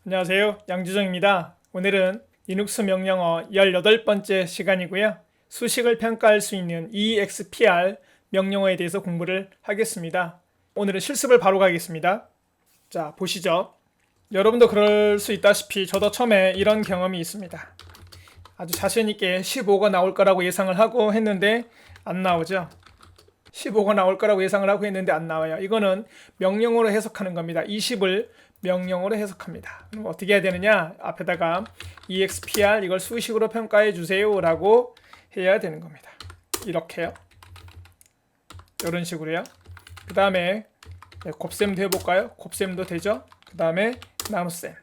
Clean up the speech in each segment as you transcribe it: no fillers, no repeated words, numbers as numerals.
안녕하세요. 양주정입니다. 오늘은 리눅스 명령어 18번째 시간이고요. 수식을 평가할 수 있는 EXPR 명령어에 대해서 공부를 하겠습니다. 오늘은 실습을 바로 가겠습니다. 자, 보시죠. 여러분도 그럴 수 있다시피 저도 처음에 이런 경험이 있습니다. 아주 자신있게 15가 나올 거라고 예상을 하고 했는데 안 나오죠. 15가 나올 거라고 예상을 하고 했는데 안 나와요. 이거는 명령어로 해석하는 겁니다. 20을 명령어로 해석합니다. 그럼 어떻게 해야 되느냐? 앞에다가 EXPR 이걸 수식으로 평가해 주세요 라고 해야 되는 겁니다. 이렇게요. 이런 식으로요. 그 다음에 곱셈도 해볼까요? 곱셈도 되죠? 그 다음에 나눗셈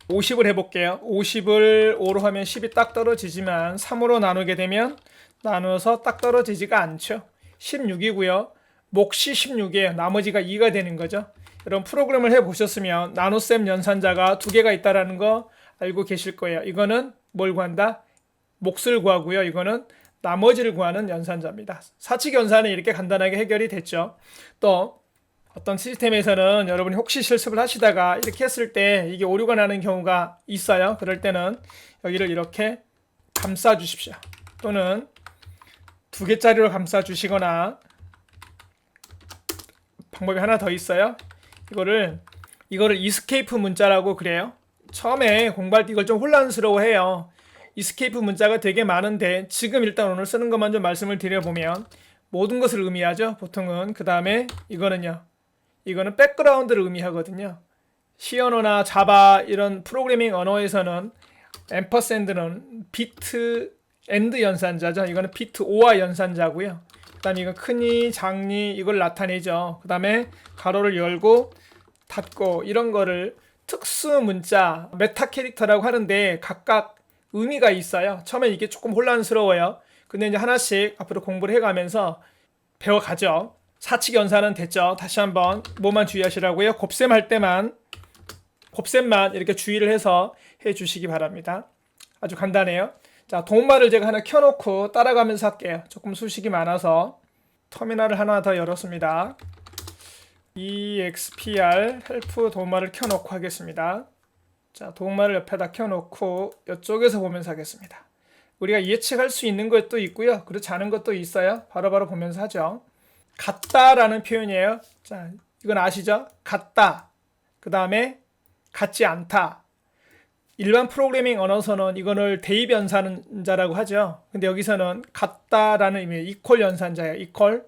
50을 해볼게요. 50을 5로 하면 10이 딱 떨어지지만 3으로 나누게 되면 나누어서 딱 떨어지지가 않죠. 16이고요. 몫이 16이에요. 나머지가 2가 되는 거죠. 여러분 프로그램을 해보셨으면 나눗셈 연산자가 두 개가 있다는 거 알고 계실 거예요. 이거는 뭘 구한다? 몫을 구하고요. 이거는 나머지를 구하는 연산자입니다. 사칙 연산은 이렇게 간단하게 해결이 됐죠. 또 어떤 시스템에서는 여러분이 혹시 실습을 하시다가 이렇게 했을 때 이게 오류가 나는 경우가 있어요. 그럴 때는 여기를 이렇게 감싸 주십시오. 또는 2개짜리로 감싸 주시거나 방법이 하나 더 있어요. 이거를 이스케이프 문자라고 그래요. 처음에 공부할 때 이걸 좀 혼란스러워해요. 이스케이프 문자가 되게 많은데 지금 일단 오늘 쓰는 것만 좀 말씀을 드려보면 모든 것을 의미하죠. 보통은 그 다음에 이거는 백그라운드를 의미하거든요. C 언어나 자바 이런 프로그래밍 언어에서는 앰퍼샌드는 비트 엔드 연산자죠. 이거는 비트 오와 연산자고요. 그 다음에 이건 크니 작니 이걸 나타내죠. 그 다음에 가로를 열고 닫고 이런 거를 특수 문자 메타 캐릭터라고 하는데 각각 의미가 있어요. 처음에 이게 조금 혼란스러워요. 근데 이제 하나씩 앞으로 공부를 해가면서 배워가죠. 사칙 연산은 됐죠. 다시 한번 뭐만 주의하시라고요? 곱셈할 때만 곱셈만 이렇게 주의를 해서 해주시기 바랍니다. 아주 간단해요. 자, 도움말을 제가 하나 켜놓고 따라가면서 할게요. 조금 수식이 많아서 터미널을 하나 더 열었습니다. EXPR 헬프 도움말을 켜놓고 하겠습니다. 자, 도움말을 옆에다 켜놓고 이쪽에서 보면서 하겠습니다. 우리가 예측할 수 있는 것도 있고요. 그렇지 않은 것도 있어요. 바로바로 보면서 하죠. 같다라는 표현이에요. 자, 이건 아시죠? 같다. 그 다음에 같지 않다. 일반 프로그래밍 언어에서는 이거를 대입 연산자라고 하죠. 근데 여기서는 같다라는 의미, 이퀄 연산자예요. 이퀄.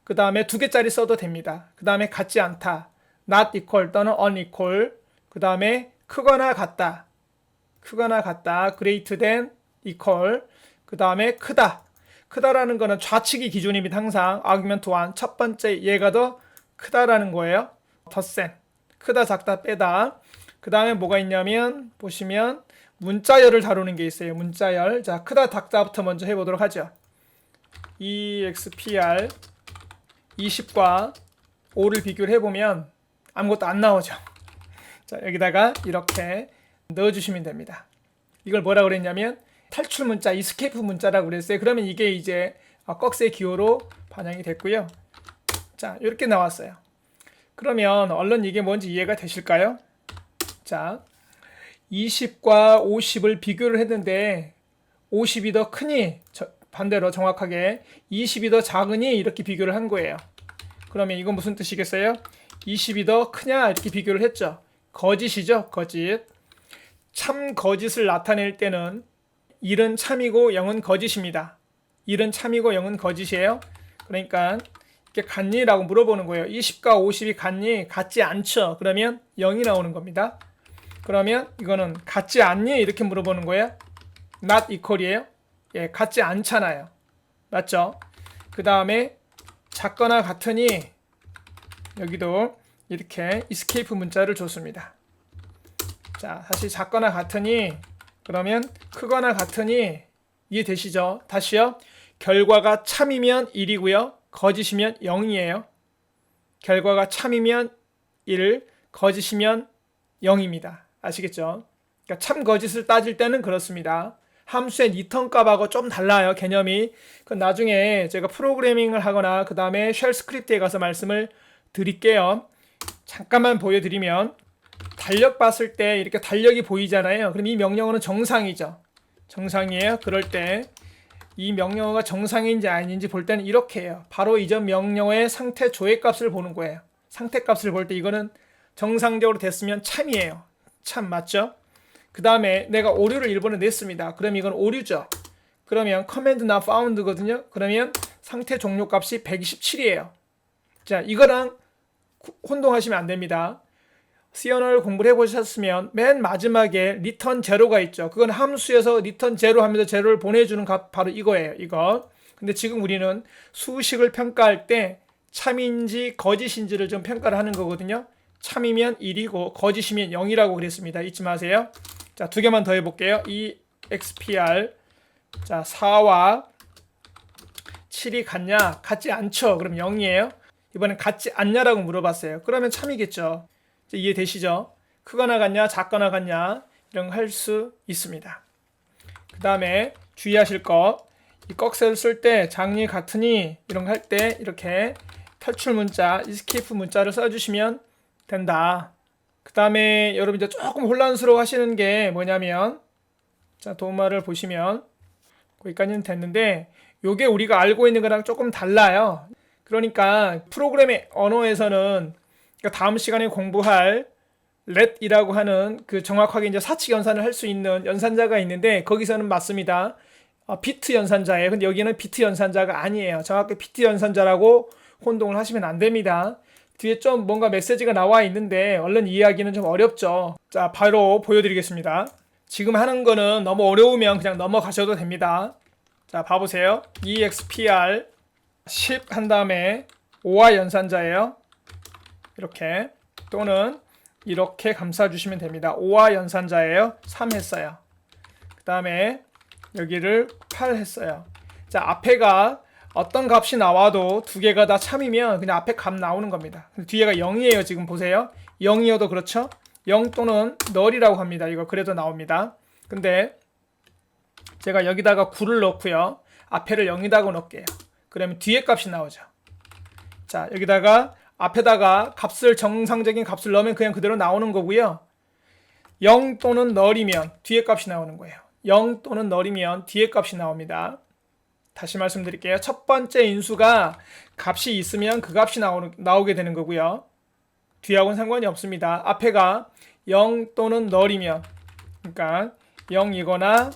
그 다음에 2개짜리 써도 됩니다. 그 다음에 같지 않다. not equal 또는 unequal. 그 다음에 크거나 같다. 크거나 같다. greater than equal. 그 다음에 크다. 크다라는 거는 좌측이 기준입니다. 항상 argument 1. 첫 번째 얘가 더 크다라는 거예요. 덧셈. 크다, 작다, 빼다. 그 다음에 뭐가 있냐면 보시면 문자열을 다루는 게 있어요. 문자열. 자, 크다, 작다부터 먼저 해보도록 하죠. EXPR 20과 5를 비교를 해보면 아무것도 안 나오죠. 자, 여기다가 이렇게 넣어주시면 됩니다. 이걸 뭐라고 그랬냐면 탈출 문자, 이스케이프 문자라고 그랬어요. 그러면 이게 이제 꺽쇠 기호로 반영이 됐고요. 자, 이렇게 나왔어요. 그러면 얼른 이게 뭔지 이해가 되실까요? 자, 20과 50을 비교를 했는데 50이 더 크니 반대로 정확하게 20이 더 작으니 이렇게 비교를 한 거예요. 그러면 이건 무슨 뜻이겠어요? 20이 더 크냐 이렇게 비교를 했죠. 거짓이죠. 거짓. 참 거짓을 나타낼 때는 1은 참이고 0은 거짓입니다. 1은 참이고 0은 거짓이에요. 그러니까 이게 같니? 라고 물어보는 거예요. 20과 50이 같니? 같지 않죠. 그러면 0이 나오는 겁니다. 그러면 이거는 같지 않니? 이렇게 물어보는 거예요. not equal이에요. 예, 같지 않잖아요. 맞죠? 그 다음에 작거나 같으니 여기도 이렇게 escape 문자를 줬습니다. 자, 다시 작거나 같으니 그러면 크거나 같으니 이해되시죠? 다시요. 결과가 참이면 1이고요. 거짓이면 0이에요. 결과가 참이면 1, 거짓이면 0입니다. 아시겠죠? 그러니까 참 거짓을 따질 때는 그렇습니다. 함수의 리턴 값하고 좀 달라요. 개념이. 그건 나중에 제가 프로그래밍을 하거나 그 다음에 쉘 스크립트에 가서 말씀을 드릴게요. 잠깐만 보여드리면 달력 봤을 때 이렇게 달력이 보이잖아요. 그럼 이 명령어는 정상이죠. 정상이에요. 그럴 때 이 명령어가 정상인지 아닌지 볼 때는 이렇게 해요. 바로 이전 명령어의 상태 조회값을 보는 거예요. 상태값을 볼 때 이거는 정상적으로 됐으면 참이에요. 참 맞죠? 그 다음에 내가 오류를 일본에 냈습니다. 그럼 이건 오류죠. 그러면 command not found거든요. 그러면 상태 종료값이 127이에요. 자, 이거랑 혼동하시면 안 됩니다. C 언어를 공부를 해보셨으면 맨 마지막에 return 제로가 있죠. 그건 함수에서 return 제로 하면서 제로를 보내주는 값 바로 이거예요. 이거. 근데 지금 우리는 수식을 평가할 때 참인지 거짓인지를 좀 평가를 하는 거거든요. 참이면 1이고 거짓이면 0이라고 그랬습니다. 잊지 마세요. 자, 두 개만 더 해볼게요. EXPR. 자, 4와 7이 같냐? 같지 않죠. 그럼 0이에요. 이번엔 같지 않냐라고 물어봤어요. 그러면 참이겠죠. 이해되시죠? 크거나 같냐, 작거나 같냐, 이런 거 할 수 있습니다. 그 다음에 주의하실 거, 이 꺽쇠를 쓸 때 장리 같으니 이런 거 할 때 이렇게 탈출 문자, escape 문자를 써주시면 된다. 그 다음에 여러분 이제 조금 혼란스러워 하시는 게 뭐냐면, 자, 도마를 보시면 거기까지는 됐는데, 요게 우리가 알고 있는 거랑 조금 달라요. 그러니까 프로그래밍 언어에서는 다음 시간에 공부할 let이라고 하는 그 정확하게 이제 사칙 연산을 할 수 있는 연산자가 있는데 거기서는 맞습니다. 비트 연산자예요. 근데 여기는 비트 연산자가 아니에요. 정확히 비트 연산자라고 혼동을 하시면 안 됩니다. 뒤에 좀 뭔가 메시지가 나와 있는데 얼른 이해하기는 좀 어렵죠. 자, 바로 보여드리겠습니다. 지금 하는 거는 너무 어려우면 그냥 넘어가셔도 됩니다. 자, 봐보세요. EXPR 10 한 다음에 5와 연산자예요. 이렇게 또는 이렇게 감싸주시면 됩니다. 5와 연산자예요. 3 했어요. 그 다음에 여기를 8 했어요. 자, 앞에가 어떤 값이 나와도 두 개가 다 참이면 그냥 앞에 값 나오는 겁니다. 뒤에가 0이에요. 지금 보세요. 0이어도 그렇죠? 0 또는 null이라고 합니다. 이거 그래도 나옵니다. 근데 제가 여기다가 9를 넣고요. 앞에를 0이라고 넣을게요. 그러면 뒤에 값이 나오죠. 자, 여기다가 앞에다가 값을 정상적인 값을 넣으면 그냥 그대로 나오는 거고요. 0 또는 null이면 뒤에 값이 나오는 거예요. 0 또는 null이면 뒤에 값이 나옵니다. 다시 말씀드릴게요. 첫 번째 인수가 값이 있으면 그 값이 나오게 되는 거고요. 뒤하고는 상관이 없습니다. 앞에가 0 또는 null이면, 그러니까 0이거나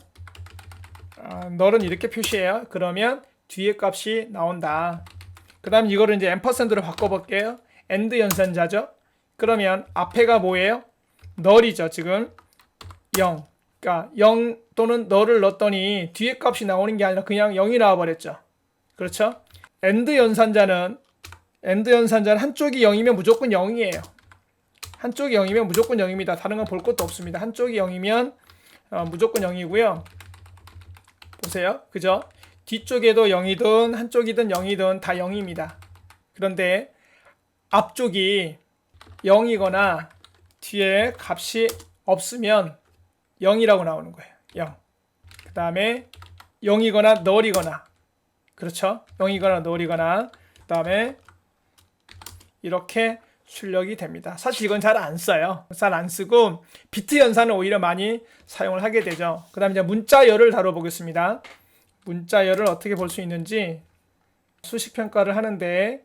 null은 이렇게 표시해요. 그러면 뒤에 값이 나온다. 그 다음 이거를 이제 앰퍼센드로 바꿔볼게요. AND 연산자죠. 그러면 앞에가 뭐예요? null이죠. 지금 0. 그러니까 0 또는 null을 넣었더니 뒤에 값이 나오는 게 아니라 그냥 0이 나와버렸죠. 그렇죠? AND 연산자는 한쪽이 0이면 무조건 0이에요. 한쪽이 0이면 무조건 0입니다. 다른 건 볼 것도 없습니다. 한쪽이 0이면 무조건 0이고요. 보세요. 그죠? 뒤쪽에도 0이든 한쪽이든 0이든 다 0입니다. 그런데 앞쪽이 0이거나 뒤에 값이 없으면 0이라고 나오는 거예요. 0. 그 다음에 0이거나 null이거나, 그렇죠? 0이거나 null이거나, 그 다음에 이렇게 출력이 됩니다. 사실 이건 잘 안 써요. 잘 안 쓰고 비트 연산을 오히려 많이 사용을 하게 되죠. 그 다음에 이제 문자열을 다뤄보겠습니다. 문자열을 어떻게 볼 수 있는지 수식 평가를 하는데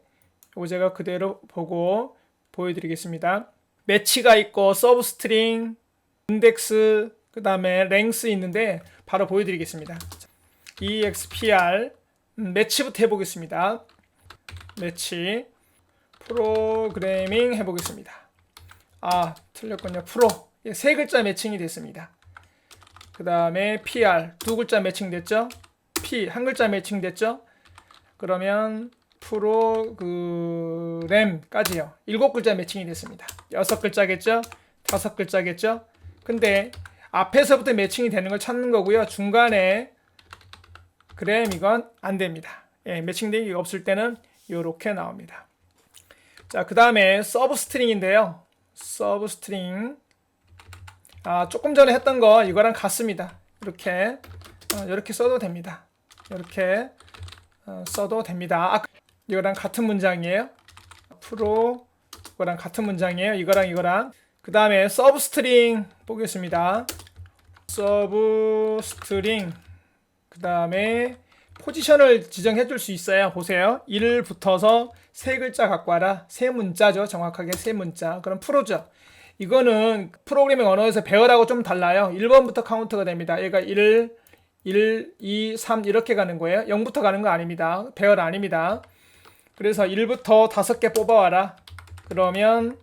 이거 제가 그대로 보고 보여드리겠습니다. 매치가 있고 서브스트링, 인덱스, 그 다음에 랭스 있는데 바로 보여드리겠습니다. EXPR 매치부터 해보겠습니다. 매치 프로그래밍 해보겠습니다. 틀렸군요. 프로 세 글자 매칭이 됐습니다. 그 다음에 PR 두 글자 매칭 됐죠. P 한 글자 매칭 됐죠. 그러면 프로그램까지요. 7글자 매칭이 됐습니다. 6글자겠죠? 5글자겠죠? 근데 앞에서부터 매칭이 되는 걸 찾는 거고요. 중간에 그램 이건 안 됩니다. 매칭되기 없을 때는 이렇게 나옵니다. 자, 그 다음에 서브스트링인데요. 서브스트링 조금 전에 했던 거 이거랑 같습니다. 이렇게 써도 됩니다. 이렇게 써도 됩니다. 이거랑 같은 문장이에요. 이거랑 같은 문장이에요. 이거랑 그 다음에 서브스트링 보겠습니다. 서브스트링 그 다음에 포지션을 지정해 줄 수 있어요. 보세요. 1 붙어서 세 글자 갖고 와라. 세 문자죠. 정확하게 세 문자. 그럼 프로죠. 이거는 프로그래밍 언어에서 배열하고 좀 달라요. 1번부터 카운트가 됩니다. 얘가 1, 2, 3 이렇게 가는 거예요. 0부터 가는 거 아닙니다. 배열 아닙니다. 그래서 1부터 5개 뽑아와라. 그러면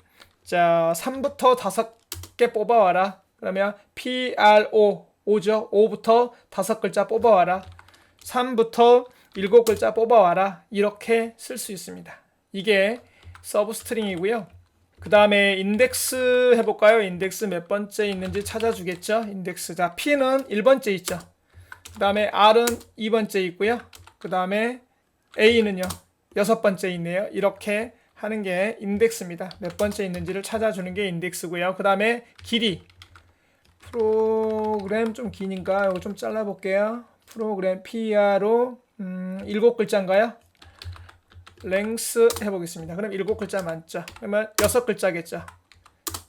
자 3부터 5개 뽑아와라. 그러면 PRO 5죠. 5부터 5글자 뽑아와라. 3부터 7글자 뽑아와라. 이렇게 쓸 수 있습니다. 이게 서브스트링이고요. 그 다음에 인덱스 해볼까요? 인덱스 몇 번째 있는지 찾아주겠죠. 인덱스. 자, P는 1번째 있죠. 그 다음에 R은 2번째 있고요. 그 다음에 A는요 6번째 있네요. 이렇게 하는 게 인덱스입니다. 몇 번째 있는지를 찾아주는 게 인덱스고요. 그 다음에 길이. 프로그램 좀 기니까 이거 좀 잘라볼게요. 프로그램 PR로 7글자인가요? 랭스 해보겠습니다. 그럼 7글자 맞죠? 그러면 6글자겠죠?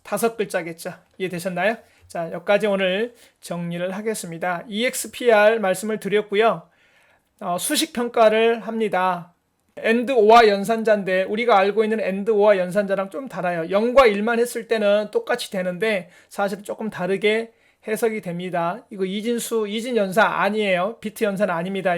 5글자겠죠? 이해되셨나요? 자, 여기까지 오늘 정리를 하겠습니다. EXPR 말씀을 드렸고요. 수식 평가를 합니다. AND OR 연산자인데 우리가 알고 있는 AND OR 연산자랑 좀 달라요. 0과 1만 했을 때는 똑같이 되는데 사실 조금 다르게 해석이 됩니다. 이거 이진 연산 아니에요. 비트 연산 아닙니다.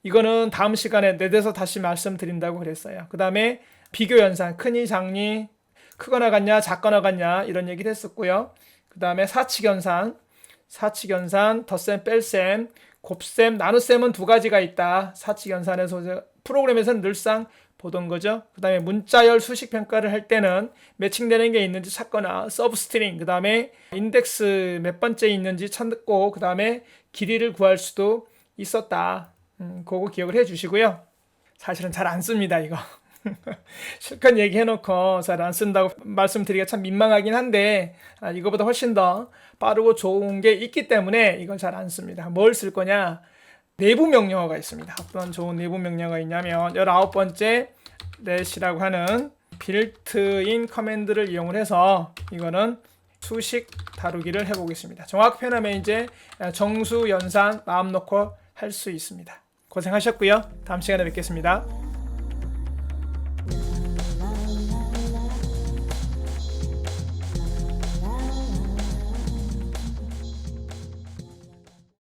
이거는 다음 시간에 내대서 다시 말씀드린다고 그랬어요. 그 다음에 비교 연산, 크니 작니, 크거나 같냐 작거나 같냐 이런 얘기를 했었고요. 그 다음에 사칙 연산, 덧셈, 뺄셈, 곱셈, 나눗셈은 두 가지가 있다. 사칙 연산에서 프로그램에서는 늘상 보던 거죠. 그 다음에 문자열 수식 평가를 할 때는 매칭되는 게 있는지 찾거나 서브스트링, 그 다음에 인덱스 몇 번째 있는지 찾고 그 다음에 길이를 구할 수도 있었다. 그거 기억을 해 주시고요. 사실은 잘 안 씁니다, 이거. 실컷 얘기해놓고 잘 안 쓴다고 말씀드리기가 참 민망하긴 한데 이거보다 훨씬 더 빠르고 좋은 게 있기 때문에 이건 잘 안 씁니다. 뭘 쓸 거냐? 내부 명령어가 있습니다. 어떤 좋은 내부 명령어가 있냐면 19번째 let이라고 하는 빌트인 커맨드를 이용을 해서 이거는 수식 다루기를 해보겠습니다. 정확히 표현하면 이제 정수, 연산 마음 놓고 할 수 있습니다. 고생하셨고요. 다음 시간에 뵙겠습니다.